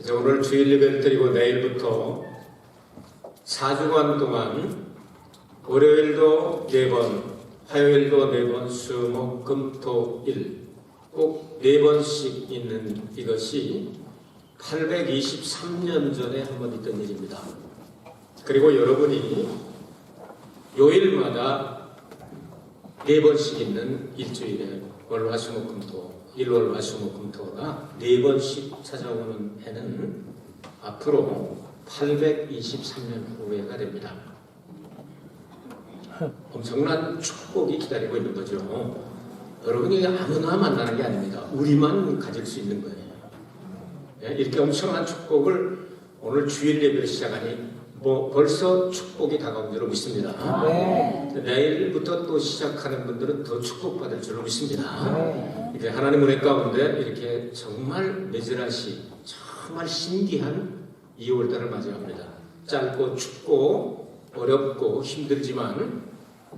이제 오늘 주일 예배를 드리고 내일부터 4주간 동안 월요일도 4번, 화요일도 4번, 수, 목, 금, 토, 일 꼭 4번씩 있는 이것이 823년 전에 한 번 있던 일입니다. 그리고 여러분이 요일마다 4번씩 있는 일주일에 월, 화, 수, 목, 금, 토, 일월, 화, 수, 목, 금, 토가 4번씩 찾아오는 해는 앞으로 823년 후회가 됩니다. 엄청난 축복이 기다리고 있는 거죠. 여러분이 아무나 만나는 게 아닙니다. 우리만 가질 수 있는 거예요. 이렇게 엄청난 축복을 오늘 주일 예배를 시작하니 벌써 축복이 다가온 줄로 믿습니다. 네. 내일부터 또 시작하는 분들은 더 축복받을 줄로 믿습니다. 네. 이렇게 하나님 은혜 가운데 이렇게 정말 매질하시 정말 신기한 2월달을 맞이합니다. 짧고 춥고 어렵고 힘들지만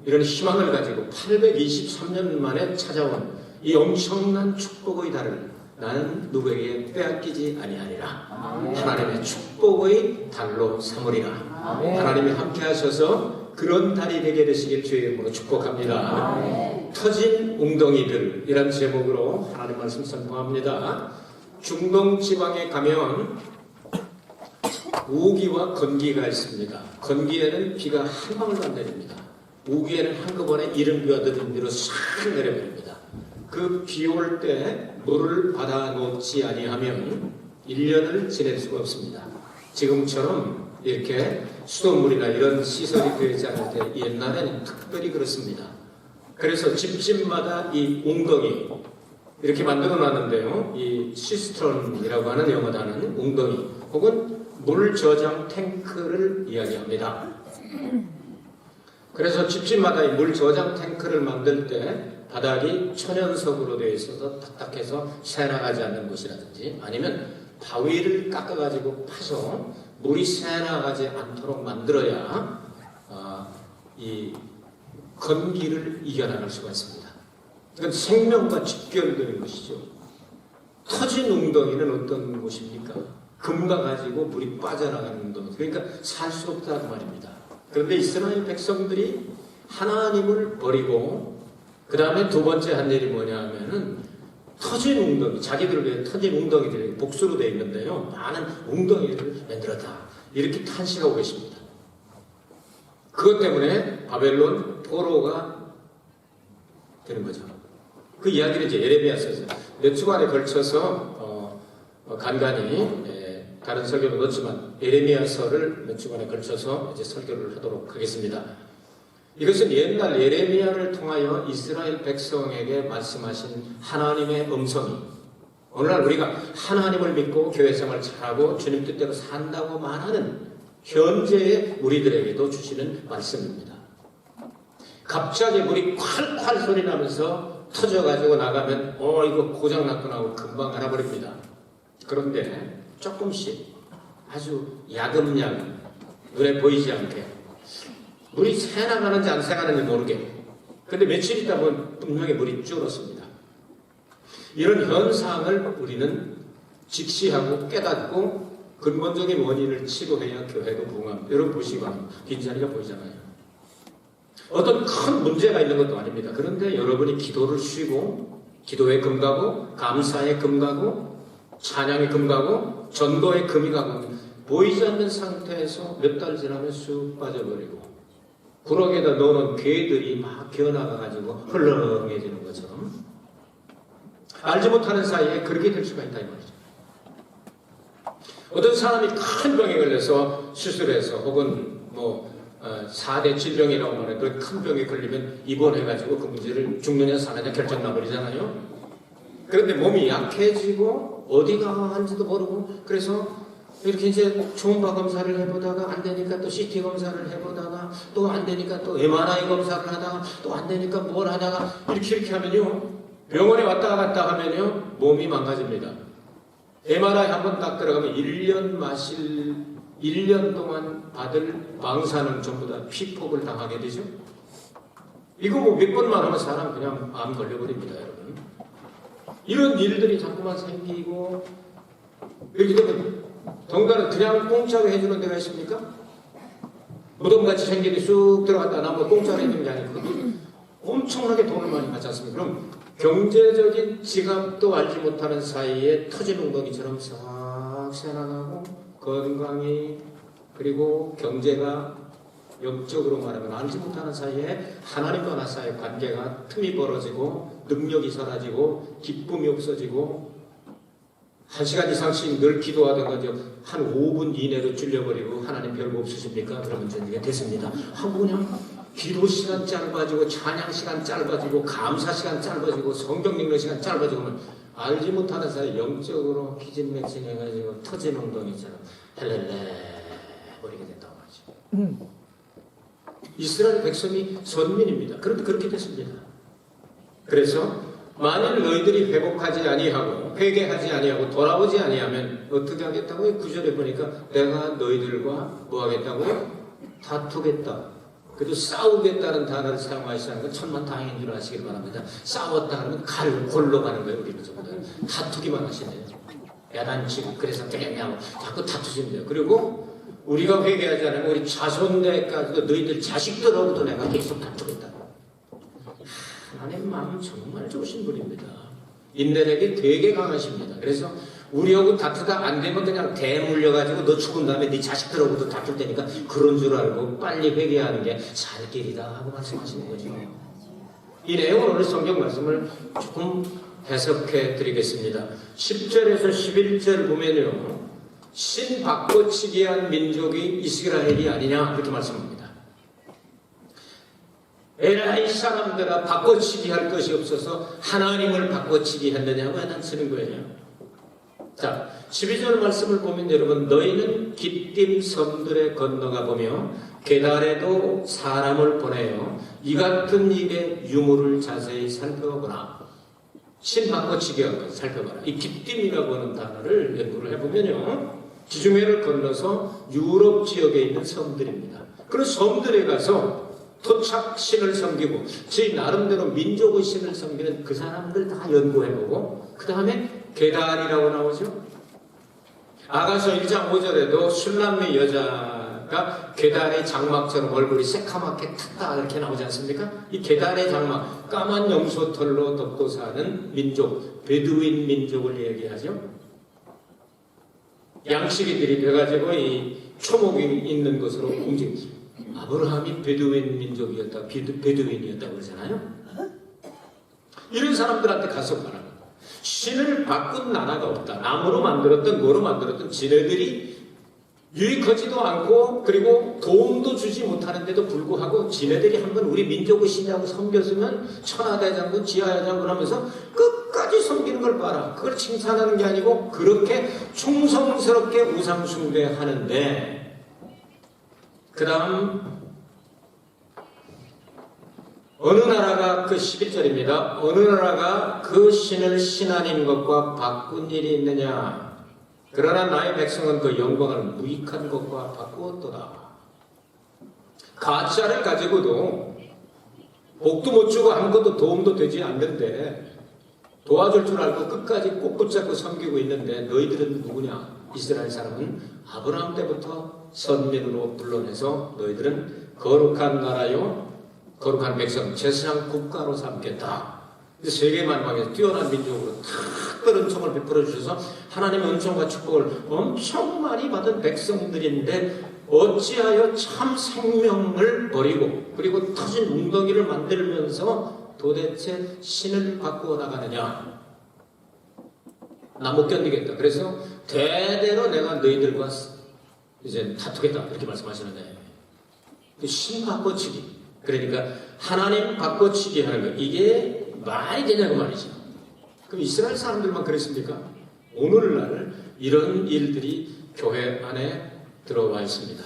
이런 희망을 가지고 823년 만에 찾아온 이 엄청난 축복의 달을 나는 누구에게 빼앗기지 아니하리라. 하나님의 축복의 달로 삼으리라. 하나님이 함께 하셔서 그런 달이 되게 되시길 주의 이름으로 축복합니다. 터진 웅덩이들 이란 제목으로 하나님 말씀 선포합니다. 중동 지방에 가면 우기와 건기가 있습니다. 건기에는 비가 한 방울도 안 내립니다. 우기에는 한꺼번에 이른 비와 늦은 비로 싹 내려버립니다. 그 비 올 때 물을 받아 놓지 아니하면 1년을 지낼 수가 없습니다. 지금처럼 이렇게 수돗물이나 이런 시설이 되지 않을 때 옛날에는 특별히 그렇습니다. 그래서 집집마다 이 웅덩이 이렇게 만들어 놨는데요. 이 시스턴이라고 하는 영어 단어는 웅덩이 혹은 물 저장 탱크를 이야기합니다. 그래서 집집마다 이 물 저장 탱크를 만들 때 바닥이 천연석으로 되어 있어서 딱딱해서 새나가지 않는 곳이라든지 아니면 바위를 깎아가지고 파서 물이 새나가지 않도록 만들어야 이 건기를 이겨나갈 수가 있습니다. 이건 생명과 직결되는 것이죠. 터진 웅덩이는 어떤 곳입니까? 금가 가지고 물이 빠져나가는 웅덩이. 그러니까 살 수 없다 그 말입니다. 그런데 이스라엘 백성들이 하나님을 버리고 그 다음에 두 번째 한 일이 뭐냐 하면은 터진 웅덩이, 자기들에게 터진 웅덩이들이 복수로 되어 있는데요. 많은 웅덩이를 만들었다. 이렇게 탄식하고 계십니다. 그것 때문에 바벨론 포로가 되는 거죠. 그 이야기를 이제 예레미야서에서 몇 주간에 걸쳐서 간간히 다른 설교도 넣었지만 예레미야서를 몇 주간에 걸쳐서 이제 설교를 하도록 하겠습니다. 이것은 옛날 예레미야를 통하여 이스라엘 백성에게 말씀하신 하나님의 음성이 오늘날 우리가 하나님을 믿고 교회 생활 잘하고 주님 뜻대로 산다고 말하는 현재의 우리들에게도 주시는 말씀입니다. 갑자기 물이 콸콸 소리 나면서 터져가지고 나가면 이거 고장났구나 하고 금방 알아버립니다. 그런데 조금씩 아주 야금야금 눈에 보이지 않게 물이 새나가는지 안 새나가는지 모르게 근데 며칠 있다 보면 분명히 물이 줄었습니다. 이런 현상을 우리는 직시하고 깨닫고 근본적인 원인을 치료해야 교회도 부흥합니다. 여러분 보시고 빈자리가 보이잖아요. 어떤 큰 문제가 있는 것도 아닙니다. 그런데 여러분이 기도를 쉬고 기도에 금 가고 감사에 금 가고 찬양에 금 가고 전도에 금이 가고 보이지 않는 상태에서 몇 달 지나면 쑥 빠져버리고 구렁에다 넣어놓은 개들이 막 기어나가가지고 헐렁해지는 것처럼 알지 못하는 사이에 그렇게 될 수가 있다 이 말이죠. 어떤 사람이 큰 병에 걸려서 수술해서 혹은 4대 질병이라고 말해도 큰 병에 걸리면 입원해가지고 그 문제를 죽느냐 사느냐 결정 나버리잖아요. 그런데 몸이 약해지고 어디가 한지도 모르고 그래서 이렇게 이제 초음파 검사를 해보다가 안 되니까 또 CT 검사를 해보다가 또 안 되니까 또 MRI 검사를 하다가 또 안 되니까 뭘 하다가 이렇게 하면요 병원에 왔다 갔다 하면요 몸이 망가집니다. MRI 한번 딱 들어가면 1년 동안 받을 방사능 전부 다 피폭을 당하게 되죠. 이거 몇 번만 하면 사람 그냥 암 걸려버립니다, 여러분. 이런 일들이 자꾸만 생기고 이렇게 되면 덩달아 그냥 공짜로 해주는 데가 있습니까? 무덤같이 생기게 쑥 들어갔다 나면 공짜로 해주는 게 아니고 엄청나게 돈을 많이 받지 않습니까? 그럼 경제적인 지갑도 알지 못하는 사이에 터진 웅덩이처럼 싹 새나가고 건강이 그리고 경제가 영적으로 말하면 알지 못하는 사이에 하나님과 나 사이의 관계가 틈이 벌어지고 능력이 사라지고 기쁨이 없어지고 1시간 이상씩 늘 기도하던 거죠. 한 5분 이내로 줄여버리고 하나님 별거 없으십니까? 그러면 전쟁이 됐습니다. 하고 그냥 기도 시간 짧아지고 찬양 시간 짧아지고 감사 시간 짧아지고 성경 읽는 시간 짧아지고 알지 못하는 사이 영적으로 기진맥진해가지고 터진 엉덩이처럼 헬렐레 버리게 된다고 하죠. 이스라엘 백성이 선민입니다. 그런데 그렇게 됐습니다. 그래서 만일 너희들이 회복하지 아니하고 회개하지 아니하고 돌아오지 아니하면 어떻게 하겠다고요? 9절에 보니까 내가 너희들과 뭐 하겠다고요? 다투겠다. 그래도 싸우겠다는 단어를 사용하시는 건 천만다행인 줄 아시길 바랍니다. 싸웠다 하면 칼로 골로 가는 거예요. 우리는 전부 다 다투기만 하시네요. 야단치고 그래서 되겠냐고 자꾸 다투십니다. 그리고 우리가 회개하지 않으면 우리 자손들까지도 너희들 자식들하고도 내가 계속 다투겠다. 하나님 마음 정말 좋으신 분입니다. 인내력이 되게 강하십니다. 그래서 우리하고 다투다 안 되면 그냥 대물려가지고 너 죽은 다음에 네 자식들하고도 다툴 테니까 그런 줄 알고 빨리 회개하는 게 살 길이다 하고 말씀하시는 거죠. 이 내용을 오늘 성경 말씀을 조금 해석해 드리겠습니다. 10절에서 11절 보면요. 신 바꿔치기 한 민족이 이스라엘이 아니냐 그렇게 말씀합니다. 에라이 사람들아 바꿔치기 할 것이 없어서 하나님을 바꿔치기 했느냐고 안 쓰는 거예요. 자, 12절 말씀을 보면 여러분 너희는 깃딤 섬들에 건너가 보며 게달에도 사람을 보내요. 이 같은 일의 유무를 자세히 살펴보라. 신 바꿔치기 할 것 살펴봐라. 이 깃딤이라고 하는 단어를 연구를 해보면요. 지중해를 건너서 유럽 지역에 있는 섬들입니다. 그런 섬들에 가서 토착 신을 섬기고 저희 나름대로 민족의 신을 섬기는 그 사람들 다 연구해보고 그 다음에 게달이라고 나오죠. 아가서 1장 5절에도 술람미 여자가 게달의 장막처럼 얼굴이 새카맣게 탔다 이렇게 나오지 않습니까? 이 게달의 장막 까만 염소털로 덮고 사는 민족 베두인 민족을 얘기하죠. 양식이들이 돼가지고 이 초목이 있는 것으로 움직입니다. 아브라함이 베두인 민족이었다, 베두인이었다고 그러잖아요. 이런 사람들한테 가서 말하는 거예요. 신을 바꾼 나라가 없다. 나무로 만들었던 뭐로 만들었던 지네들이 유익하지도 않고 그리고 도움도 주지 못하는데도 불구하고 지네들이 한번 우리 민족의 신이라고 섬겼으면 천하대장군, 지하대장군 하면서 끝까지 섬기는 걸 봐라. 그걸 칭찬하는 게 아니고 그렇게 충성스럽게 우상숭배하는데 그 다음 어느 나라가 그 11절입니다. 어느 나라가 그 신을 신하는 것과 바꾼 일이 있느냐. 그러나 나의 백성은 그 영광을 무익한 것과 바꾸었도다. 가짜를 가지고도 복도 못 주고 아무것도 도움도 되지 않는데 도와줄 줄 알고 끝까지 꼭 붙잡고 섬기고 있는데 너희들은 누구냐? 이스라엘 사람은 아브라함 때부터 선민으로 불러내서 너희들은 거룩한 나라요 거룩한 백성 제사장 국가로 삼겠다. 세계 만방에서 뛰어난 민족으로 특별한 은총을 베풀어 주셔서 하나님의 은총과 축복을 엄청 많이 받은 백성들인데 어찌하여 참 생명을 버리고 그리고 터진 웅덩이를 만들면서 도대체 신을 바꾸어 나가느냐. 나 못 견디겠다. 그래서 대대로 내가 너희들과 이제 다투겠다. 이렇게 말씀하시는데 신 바꿔치기. 그러니까 하나님 바꿔치기 하는 거. 이게 말이 되냐고 말이죠. 그럼 이스라엘 사람들만 그랬습니까? 오늘날 이런 일들이 교회 안에 들어와 있습니다.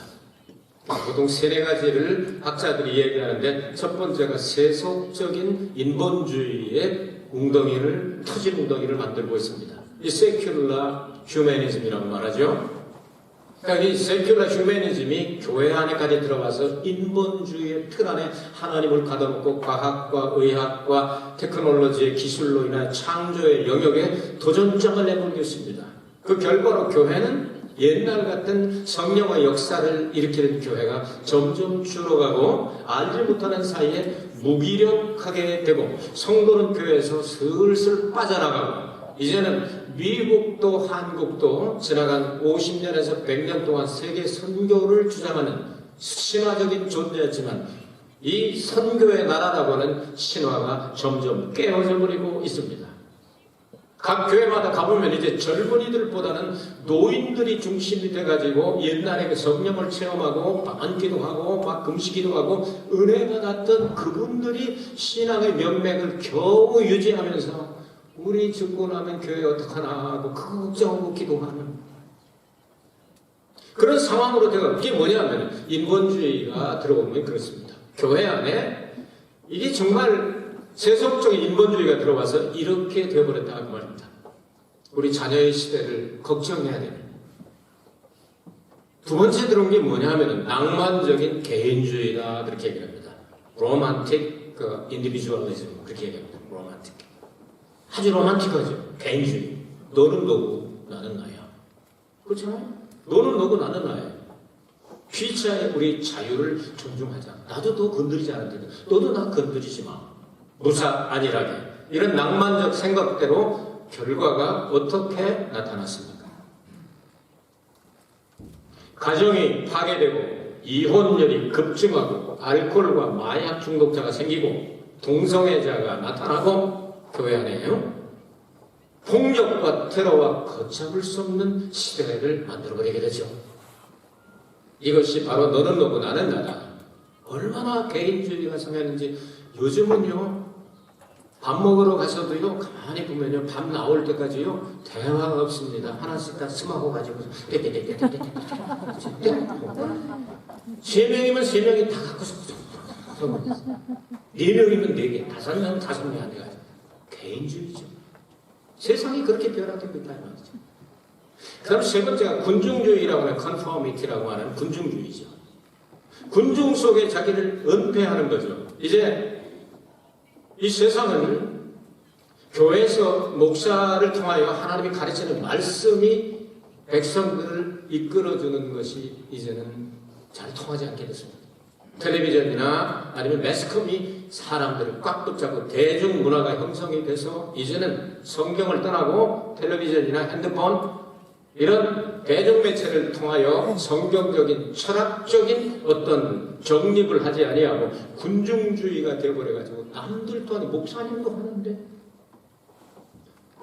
보통 3-4가지를 학자들이 얘기하는데 첫 번째가 세속적인 인본주의의 웅덩이를 터진 웅덩이를 만들고 있습니다. 이 세큘라 휴머니즘이라고 말하죠. 그러니까 이 세큘라 휴머니즘이 교회 안에까지 들어가서 인본주의의 틀 안에 하나님을 가둬놓고 과학과 의학과 테크놀로지의 기술로 인한 창조의 영역에 도전장을 내몰고 있습니다. 그 결과로 교회는 옛날 같은 성령의 역사를 일으키는 교회가 점점 줄어가고 알지 못하는 사이에 무기력하게 되고 성도는 교회에서 슬슬 빠져나가고 이제는 미국도 한국도 지나간 50년에서 100년 동안 세계 선교를 주장하는 신화적인 존재였지만 이 선교의 나라라고는 신화가 점점 깨어져 버리고 있습니다. 각 교회마다 가보면 이제 젊은이들보다는 노인들이 중심이 돼가지고 옛날에 그 성령을 체험하고 반기도 하고 막 금식기도 하고 은혜 받았던 그분들이 신앙의 명맥을 겨우 유지하면서 우리 죽고 나면 교회 어떡하나 하고 그거 걱정하고 기도하는 그런 상황으로 되고 그게 뭐냐면 인본주의가 들어오면 그렇습니다. 교회 안에 이게 정말 세속적인 인본주의가 들어와서 이렇게 되어버렸다 그 말입니다. 우리 자녀의 시대를 걱정해야 됩니다. 두 번째 들어온 게 뭐냐면 낭만적인 개인주의다 그렇게 얘기합니다. 로mantic individualism 그렇게 얘기합니다. 로mantic. 아주 로man틱하죠. 개인주의. 너는 너고 나는 나야. 그렇잖아요. 너는 너고 나는 나야. 피차에 우리 자유를 존중하자. 나도 너 건드리지 않는데 너도 나 건드리지 마. 무사 안일하게 이런 낭만적 생각대로 결과가 어떻게 나타났습니까? 가정이 파괴되고 이혼율이 급증하고 알코올과 마약 중독자가 생기고 동성애자가 나타나고 교회 안에요 폭력과 테러와 걷잡을 수 없는 시대를 만들어버리게 되죠. 이것이 바로 너는 너고 나는 나다. 얼마나 개인주의가 성했는지 요즘은요 밥 먹으러 가서도요 가만히 보면요 밥 나올 때까지요 대화가 없습니다. 하나씩 다 스마호 가지고 세 명이면 세 명이 다 갖고서 네 명이면 네 개, 다섯 명은 다섯 명이 안 돼가지고 개인주의죠. 세상이 그렇게 변화되고 있다는 말이죠. 그 다음 세 번째가 군중주의라고 하는 conformity라고 하는 군중주의죠. 군중 속에 자기를 은폐하는 거죠. 이제 이 세상은 교회에서 목사를 통하여 하나님이 가르치는 말씀이 백성들을 이끌어주는 것이 이제는 잘 통하지 않게 됐습니다. 텔레비전이나 아니면 매스컴이 사람들을 꽉 붙잡고 대중문화가 형성이 돼서 이제는 성경을 떠나고 텔레비전이나 핸드폰 이런 대중매체를 통하여 성경적인 철학적인 어떤 정립을 하지 아니하고 군중주의가 되어버려가지고 남들도 하니 목사님도 하는데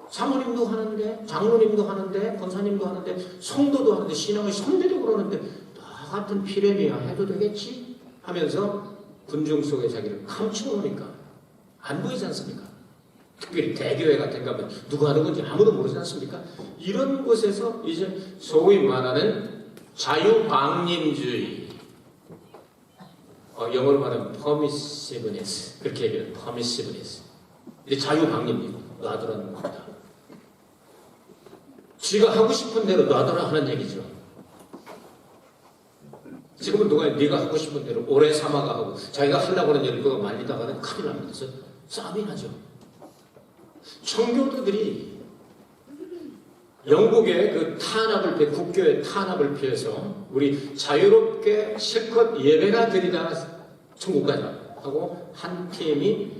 사모님도 하는데 장로님도 하는데 권사님도 하는데 성도도 하는데 신앙의 선배도 그러는데 나 같은 피레미야 해도 되겠지 하면서 군중 속에 자기를 감춰놓으니까 안 보이지 않습니까? 특별히 대교회 같은 거 하면 누가 하는 건지 아무도 모르지 않습니까? 이런 곳에서 이제 소위 말하는 자유방임주의 영어로 말하면 permissiveness 그렇게 얘기해요. permissiveness 이제 자유방임 놔두라는 겁니다. 지가 하고 싶은 대로 놔두라 하는 얘기죠. 지금은 누가 네가 하고 싶은 대로 오래 삼아가 하고 자기가 하려고 하는 일을 그거 말리다가는 큰일 납니다. 그래서 싸움이 나죠. 청교도들이 영국의 그 탄압을 국교의 탄압을 피해서 우리 자유롭게 실컷 예배나 드리다 천국 가자 하고 한 팀이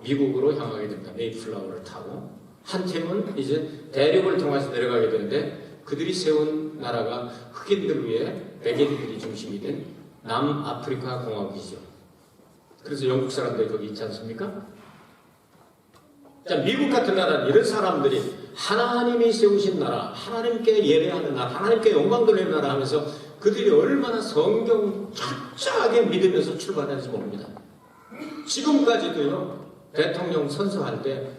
미국으로 향하게 됩니다. 메이플라워를 타고 한 팀은 이제 대륙을 통해서 내려가게 되는데 그들이 세운 나라가 흑인들 위해 백인들이 중심이 된 남아프리카 공화국이죠. 그래서 영국 사람들이 거기 있지 않습니까? 자, 미국 같은 나라는 이런 사람들이 하나님이 세우신 나라, 하나님께 예배하는 나라, 하나님께 영광 돌리는 나라 하면서 그들이 얼마나 성경 철저하게 믿으면서 출발하는지 모릅니다. 지금까지도요, 대통령 선서할 때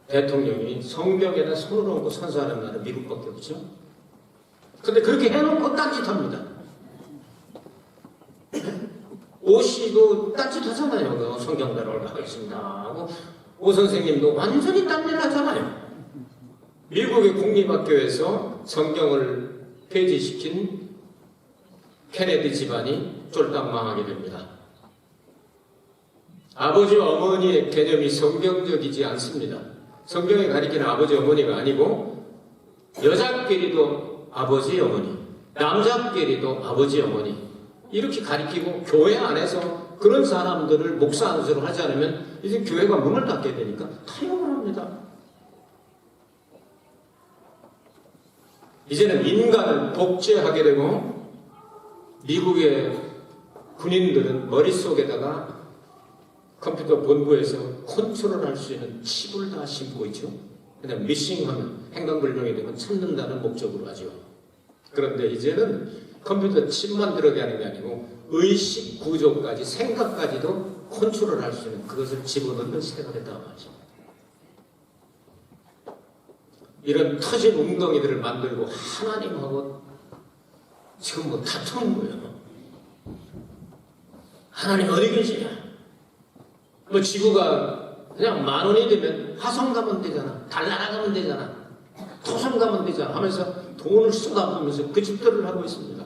대통령이 성경에다 손을 얹고 선서하는 나라 미국밖에 없죠. 근데 그렇게 해놓고 딴짓합니다. 오씨도 딴짓하잖아요. 성경대로 하겠습니다 하고 오 선생님도 완전히 딴일 하잖아요. 미국의 공립학교에서 성경을 폐지시킨 케네디 집안이 쫄딱 망하게 됩니다. 아버지 어머니의 개념이 성경적이지 않습니다. 성경에 가리키는 아버지 어머니가 아니고 여자끼리도 아버지 어머니, 남자끼리도 아버지 어머니 이렇게 가리키고 교회 안에서 그런 사람들을 목사 안수를 하지 않으면 이제 교회가 문을 닫게 되니까 타협을 합니다. 이제는 인간을 복제하게 되고 미국의 군인들은 머릿속에다가 컴퓨터 본부에서 컨트롤할 수 있는 칩을 다 심고 있죠. 그냥 미싱하면 행방불명이 되면 찾는다는 목적으로 하죠. 그런데 이제는 컴퓨터 칩만 들어가게 하는 게 아니고 의식 구조까지 생각까지도 컨트롤할 수 있는 그것을 집어넣는 시대가 됐다고 하죠. 이런 터진 웅덩이들을 만들고 하나님하고 지금 뭐 다투는 거예요. 하나님 어디 계시냐? 뭐 지구가 그냥 10,000원이 되면 화성 가면 되잖아. 달나라 가면 되잖아. 토성 가면 되잖아. 하면서 돈을 쏟아부으면서 그 집들을 하고 있습니다.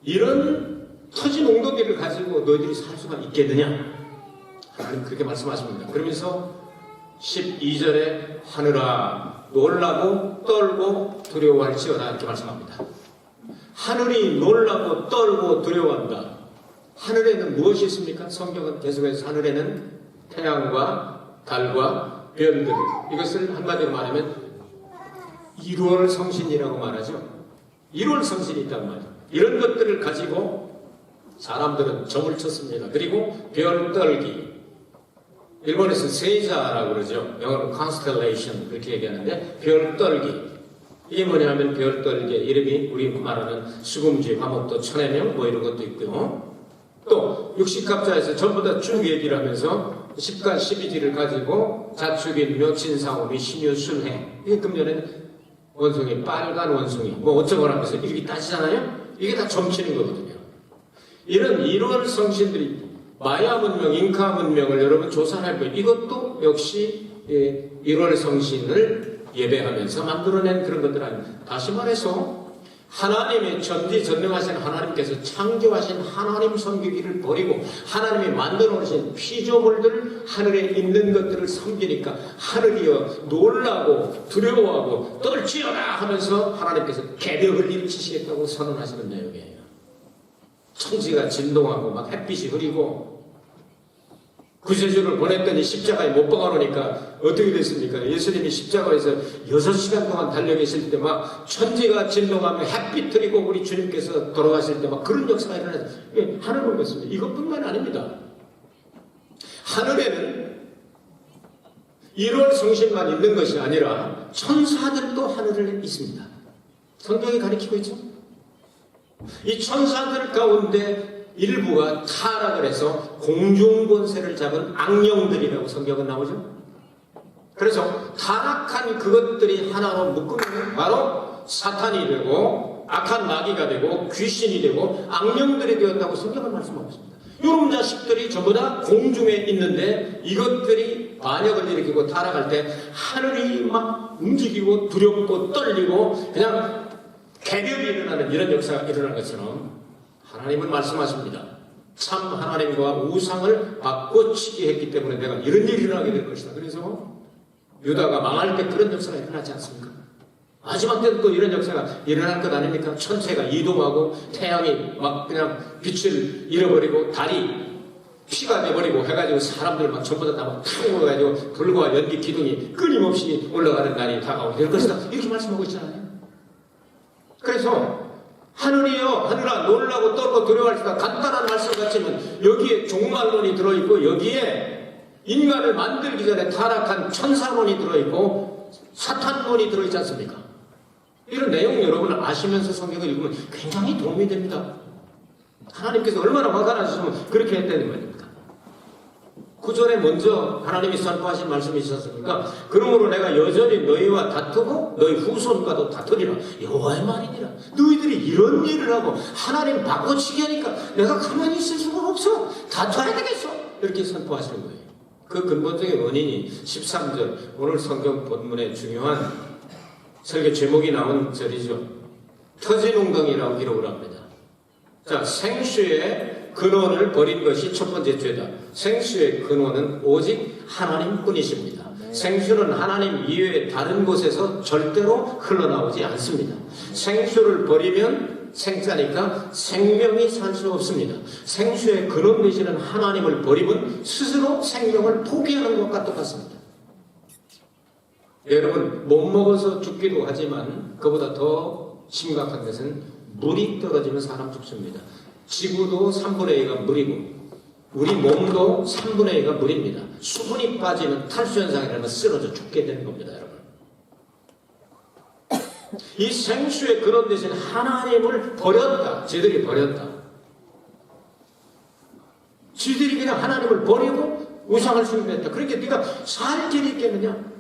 이런 터진 웅덩이를 가지고 너희들이 살 수가 있겠느냐? 하나님 그렇게 말씀하십니다. 그러면서 12절에 하늘아 놀라고 떨고 두려워할지어다 이렇게 말씀합니다. 하늘이 놀라고 떨고 두려워한다. 하늘에는 무엇이 있습니까? 성경은 계속해서 하늘에는 태양과 달과 별들, 이것을 한마디로 말하면 1월 성신이라고 말하죠. 1월 성신이 있단 말이에요. 이런 것들을 가지고 사람들은 점을 쳤습니다. 그리고 별 떨기, 일본에서 세자라고 그러죠. 영어로 constellation 그렇게 얘기하는데 별 떨기, 이게 뭐냐면 별 떨기 이름이 우리 말하는 수금지, 화목도, 천해명 뭐 이런 것도 있고요. 또 육식갑자에서 전부 다 쭉 얘기를 하면서 10간 12지를 가지고 자축인묘, 진사오미, 신유, 순해, 이게 금년에는 원숭이, 빨간 원숭이 뭐 어쩌고 하면서 이렇게 따지잖아요. 이게 다 점치는 거거든요. 이런 1월 성신들이 마야 문명, 잉카 문명을 여러분 조사를 해보면 이것도 역시 1월 성신을 예배하면서 만들어낸 그런 것들 아닙니다. 다시 말해서 하나님의 전지전능하신 하나님께서 창조하신 하나님 섬기기를 버리고 하나님이 만들어 놓으신 피조물들 하늘에 있는 것들을 섬기니까 하늘이여 놀라고 두려워하고 떨지어라 하면서 하나님께서 개벽을 일으키시겠다고 선언하시는 내용이에요. 천지가 진동하고 막 햇빛이 흐리고 구세주를 보냈더니 십자가에 못 박아놓으니까 어떻게 됐습니까? 예수님이 십자가에서 6시간 동안 달려 계실 때 막 천지가 진동하며 햇빛 흐리고 우리 주님께서 돌아가실 때 막 그런 역사가 일어나서 하늘을 보겠습니다. 이것뿐만 아닙니다. 하늘에는 1월 성신만 있는 것이 아니라 천사들도 하늘에 있습니다. 성경이 가리키고 있죠. 이 천사들 가운데 일부가 타락을 해서 공중권세를 잡은 악령들이라고 성경은 나오죠. 그래서 타락한 그것들이 하나로 묶으면 바로 사탄이 되고 악한 마귀가 되고 귀신이 되고 악령들이 되었다고 성경은 말씀하고 있습니다. 이런 자식들이 전부 다 공중에 있는데 이것들이 반역을 일으키고 타락할 때 하늘이 막 움직이고 두렵고 떨리고 그냥 개벽이 일어나는 이런 역사가 일어난 것처럼 하나님은 말씀하십니다. 참 하나님과 우상을 바꿔치기 했기 때문에 내가 이런 일이 일어나게 될 것이다. 그래서 유다가 망할 때 그런 역사가 일어나지 않습니까? 마지막 때도 또 이런 역사가 일어날 것 아닙니까? 천체가 이동하고 태양이 막 그냥 빛을 잃어버리고 달이 피가 돼버리고 해가지고 사람들 막 전부 다 막 타고 가가지고 불과 연기 기둥이 끊임없이 올라가는 날이 다가오게 될 것이다. 이렇게 말씀하고 있잖아요. 그래서 하늘이여 하늘아 놀라고 떨고 두려워할수가 간단한 말씀 같지만 여기에 종말론이 들어있고 여기에 인간을 만들기 전에 타락한 천사론이 들어있고 사탄론이 들어있지 않습니까? 이런 내용 여러분 아시면서 성경을 읽으면 굉장히 도움이 됩니다. 하나님께서 얼마나 화가 나셨으면 그렇게 했다는 말입니까? 9절에 먼저 하나님이 선포하신 말씀이 있었습니까? 그러므로 내가 여전히 너희와 다투고 너희 후손과도 다투리라. 여호와의 말이니라. 너희들이 이런 일을 하고 하나님 바꿔치기 하니까 내가 가만히 있을 수가 없어. 다투어야 되겠어. 이렇게 선포하시는 거예요. 그 근본적인 원인이 13절 오늘 성경 본문의 중요한 설교 제목이 나온 절이죠. 터진 웅덩이라고 기록을 합니다. 자, 생수의 근원을 버린 것이 첫 번째 죄다. 생수의 근원은 오직 하나님뿐이십니다. 생수는 하나님 이외에 다른 곳에서 절대로 흘러나오지 않습니다. 생수를 버리면 생자니까 생명이 살 수 없습니다. 생수의 근원 되시는 하나님을 버리면 스스로 생명을 포기하는 것과 똑같습니다. 여러분, 못 먹어서 죽기도 하지만 그보다 더 심각한 것은 물이 떨어지면 사람 죽습니다. 지구도 3분의 2가 물이고 우리 몸도 3분의 2가 물입니다. 수분이 빠지면 탈수현상이라면 쓰러져 죽게 되는 겁니다, 여러분. 이 생수의 근원 되신 하나님을 버렸다. 쟤들이 버렸다. 쟤들이 그냥 하나님을 버리고 우상을 숭배했다. 그러니까 네가 살 길이 있겠느냐?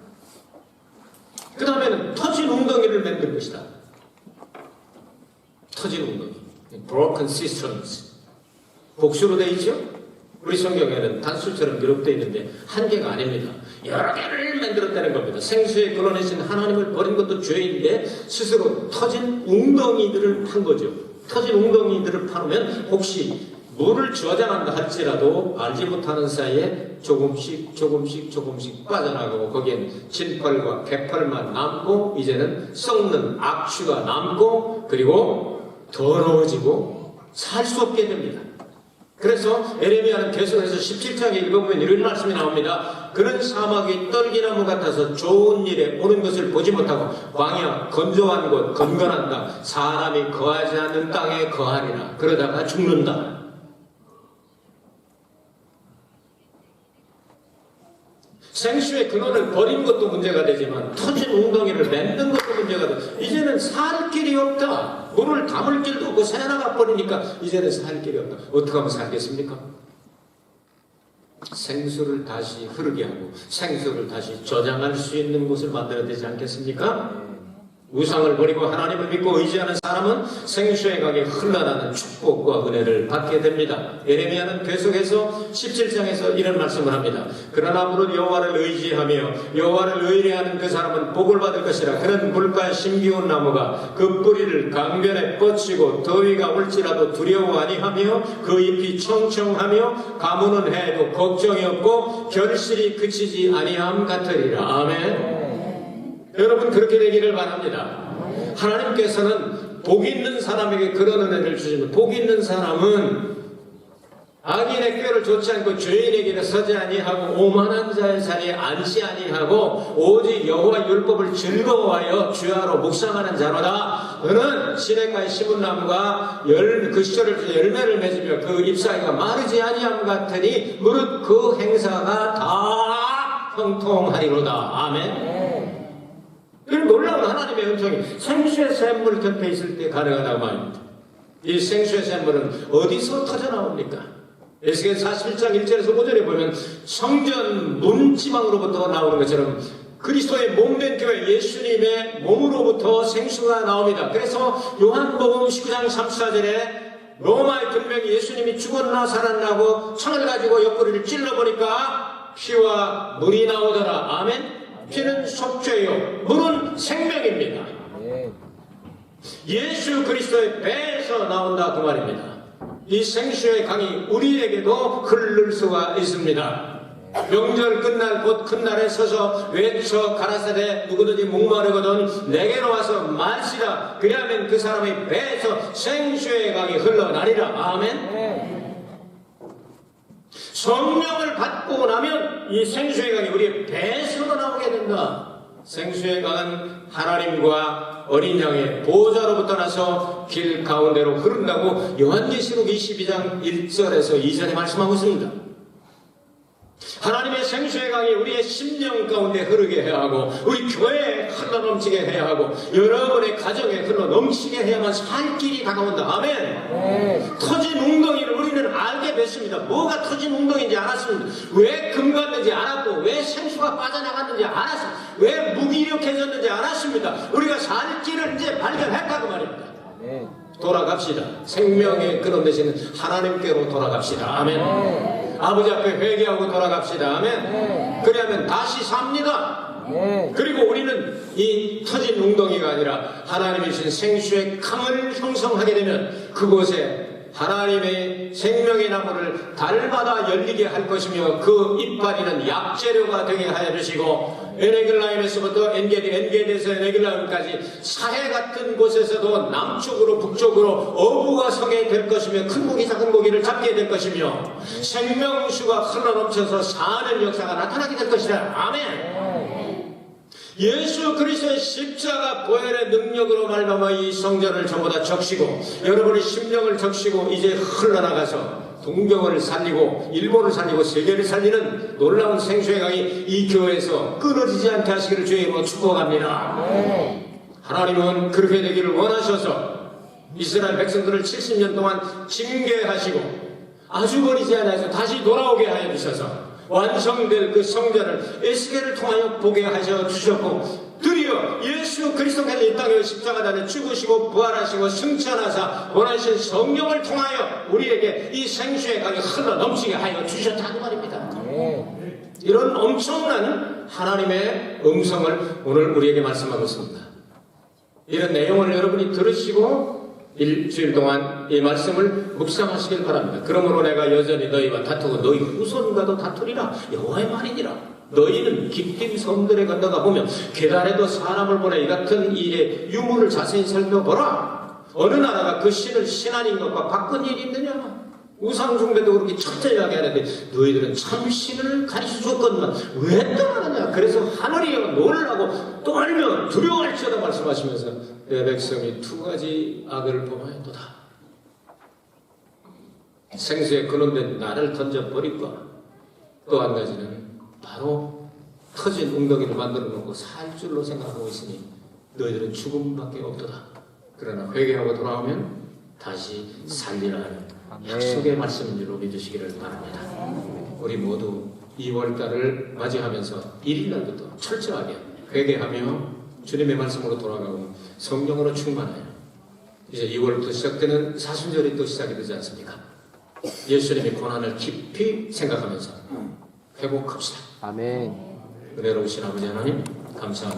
그 다음에는 터진 웅덩이를 만들 것이다. 터진 웅덩이. Broken cisterns. 복수로 되어 있죠? 우리 성경에는 단수처럼 기록되어 있는데 한 개가 아닙니다. 여러 개를 만들었다는 겁니다. 생수에 근원이신 하나님을 버린 것도 죄인데 스스로 터진 웅덩이들을 판 거죠. 터진 웅덩이들을 파놓으면 혹시 물을 저장한다 할지라도 알지 못하는 사이에 조금씩 빠져나가고 거기엔 진펄과 개펄만 남고 이제는 썩는 악취가 남고 그리고 더러워지고 살 수 없게 됩니다. 그래서 에레미야는 계속해서 17장에 읽어보면 이런 말씀이 나옵니다. 그런 사막이 떨기나무 같아서 좋은 일에 오는 것을 보지 못하고 광야 건조한 곳 건건한다. 사람이 거하지 않는 땅에 거하리라. 그러다가 죽는다. 생수의 근원을 버린 것도 문제가 되지만 터진 웅덩이를 만든 것도 문제가 돼. 이제는 살 길이 없다. 물을 담을 길도 없고 새나가 버리니까 이제는 살 길이 없다. 어떻게 하면 살겠습니까? 생수를 다시 흐르게 하고 생수를 다시 저장할 수 있는 곳을 만들어야 되지 않겠습니까? 우상을 버리고 하나님을 믿고 의지하는 사람은 생수의 강에 흘러나는 축복과 은혜를 받게 됩니다. 에레미야는 계속해서 17장에서 이런 말씀을 합니다. 그러나 무릇 여호와를 의지하며 여호와를 의뢰하는 그 사람은 복을 받을 것이라. 그는 물가에 심기운 나무가 그 뿌리를 강변에 뻗치고 더위가 올지라도 두려워 아니하며 그 잎이 청청하며 가무는 해도 걱정이 없고 결실이 그치지 아니함 같으리라. 아멘. 여러분 그렇게 되기를 바랍니다. 하나님께서는 복 있는 사람에게 그런 은혜를 주시면 복 있는 사람은 악인의 꾀를 좇지 않고 죄인의 길에 서지 아니하고 오만한 자의 자리에 앉지 아니하고 오직 여호와 율법을 즐거워하여 주야로 묵상하는 자로다. 너는 시냇가에 심은 나무가 그 시절을 열매를 맺으며 그 잎사귀가 마르지 아니함 같으니 무릇 그 행사가 다 형통하리로다. 아멘. 이런 놀라운 하나님의 은총이 생수의 샘물 곁에 있을 때 가능하다고 말입니다. 이 생수의 샘물은 어디서 터져나옵니까? 에스겔 41장 1절에서 5절에 보면 성전 문지방으로부터 나오는 것처럼 그리스도의 몸된 교회 예수님의 몸으로부터 생수가 나옵니다. 그래서 요한복음 19장 34절에 로마의 분명히 예수님이 죽었나 살았나고 창을 가지고 옆구리를 찔러보니까 피와 물이 나오더라. 아멘. 피는 속죄요 물은 생명입니다. 예수 그리스도의 배에서 나온다 그 말입니다. 이 생수의 강이 우리에게도 흐를 수가 있습니다. 명절 끝날 곧 큰 날에 서서 외쳐 가라사대 누구든지 목마르거든 내게로 와서 마시라. 그리하면 그 사람의 배에서 생수의 강이 흘러나리라. 아멘. 성령을 받고 나면 이 생수의 강이 우리의 배에서 나오게 된다. 생수의 강은 하나님과 어린 양의 보호자로부터 나서 길 가운데로 흐른다고 요한계시록 22장 1절에서 2절에 말씀하고 있습니다. 하나님의 생수의 강이 우리의 심령 가운데 흐르게 해야 하고 우리 교회에 흘러넘치게 해야 하고 여러분의 가정에 흘러넘치게 해야만 살 길이 다가온다. 아멘. 터진 웅덩이를 우리는 알게 됐습니다. 뭐가 터진 웅덩이인지 알았습니다. 왜 금갔는지 알았고 왜 생수가 빠져나갔는지 알았습니다. 왜 무기력해졌는지 알았습니다. 우리가 살 길을 이제 발견했다고 말입니다. 돌아갑시다. 생명의 근원 되시는 하나님께로 돌아갑시다. 아멘. 아버지 앞에 회개하고 돌아갑시다. 아멘. 그러면 다시 삽니다. 그리고 우리는 이 터진 웅덩이가 아니라 하나님이 주신 생수의 강을 형성하게 되면 그곳에 하나님의 생명의 나무를 달마다 열리게 할 것이며 그 이파리는 약재료가 되게 하여 주시고 에네글라임에서부터 엔게디, 엔게디에서 에네글라임까지 사해 같은 곳에서도 남쪽으로 북쪽으로 어부가 서게 될 것이며 큰 고기 작은 고기를 잡게 될 것이며 생명수가 흘러넘쳐서 사는 역사가 나타나게 될 것이다. 아멘. 예수 그리스도의 십자가 보혈의 능력으로 말미암아 이 성전을 전부 다 적시고 여러분의 심령을 적시고 이제 흘러나가서 동경을 살리고 일본을 살리고 세계를 살리는 놀라운 생수의 강이 이 교회에서 끊어지지 않게 하시기를 주의 이름으로 축복합니다. 하나님은 그렇게 되기를 원하셔서 이스라엘 백성들을 70년 동안 징계하시고 아주 버리지 않아서 다시 돌아오게 하여 주셔서 완성될 그 성전을 에스겔을 통하여 보게 하셔 주셨고 드디어 예수 그리스도께서 이 땅에 십자가단에 죽으시고 부활하시고 승천하사 원하신 성령을 통하여 우리에게 이 생수의 강이 흘러 넘치게 하여 주셨다는 말입니다. 이런 엄청난 하나님의 음성을 오늘 우리에게 말씀하고 있습니다. 이런 내용을 여러분이 들으시고 일주일 동안 이 말씀을 묵상하시길 바랍니다. 그러므로 내가 여전히 너희와 다투고 너희 후손과도 다투리라. 여호와의 말이니라. 너희는 깊은 섬들에 건너가 보면 계단에도 사람을 보내 이 같은 일의 유무를 자세히 살펴보라. 어느 나라가 그 신을 신하는 것과 바꾼 일이 있느냐. 우상숭배도 그렇게 철저하게 하는데 너희들은 참 신을 가르쳐 줬건만 왜 떠나느냐. 그래서 하늘이여 놀라고 떨며 두려워할지어다 말씀하시면서 내 백성이 두 가지 악을 범하였도다. 생수에 근원된 나를 던져버릴까. 또 한 가지는 바로 터진 웅덩이를 만들어 놓고 살 줄로 생각하고 있으니 너희들은 죽음밖에 없도다. 그러나 회개하고 돌아오면 다시 살리라 하는 약속의 말씀인 줄로 믿으시기를 바랍니다. 우리 모두 2월달을 맞이하면서 1일날부터 철저하게 회개하며 주님의 말씀으로 돌아가고 성령으로 충만하여 이제 2월부터 시작되는 사순절이 또 시작이 되지 않습니까? 예수님의 고난을 깊이 생각하면서 회복합시다. 아멘. 은혜로우신 아버지 하나님 감사합니다.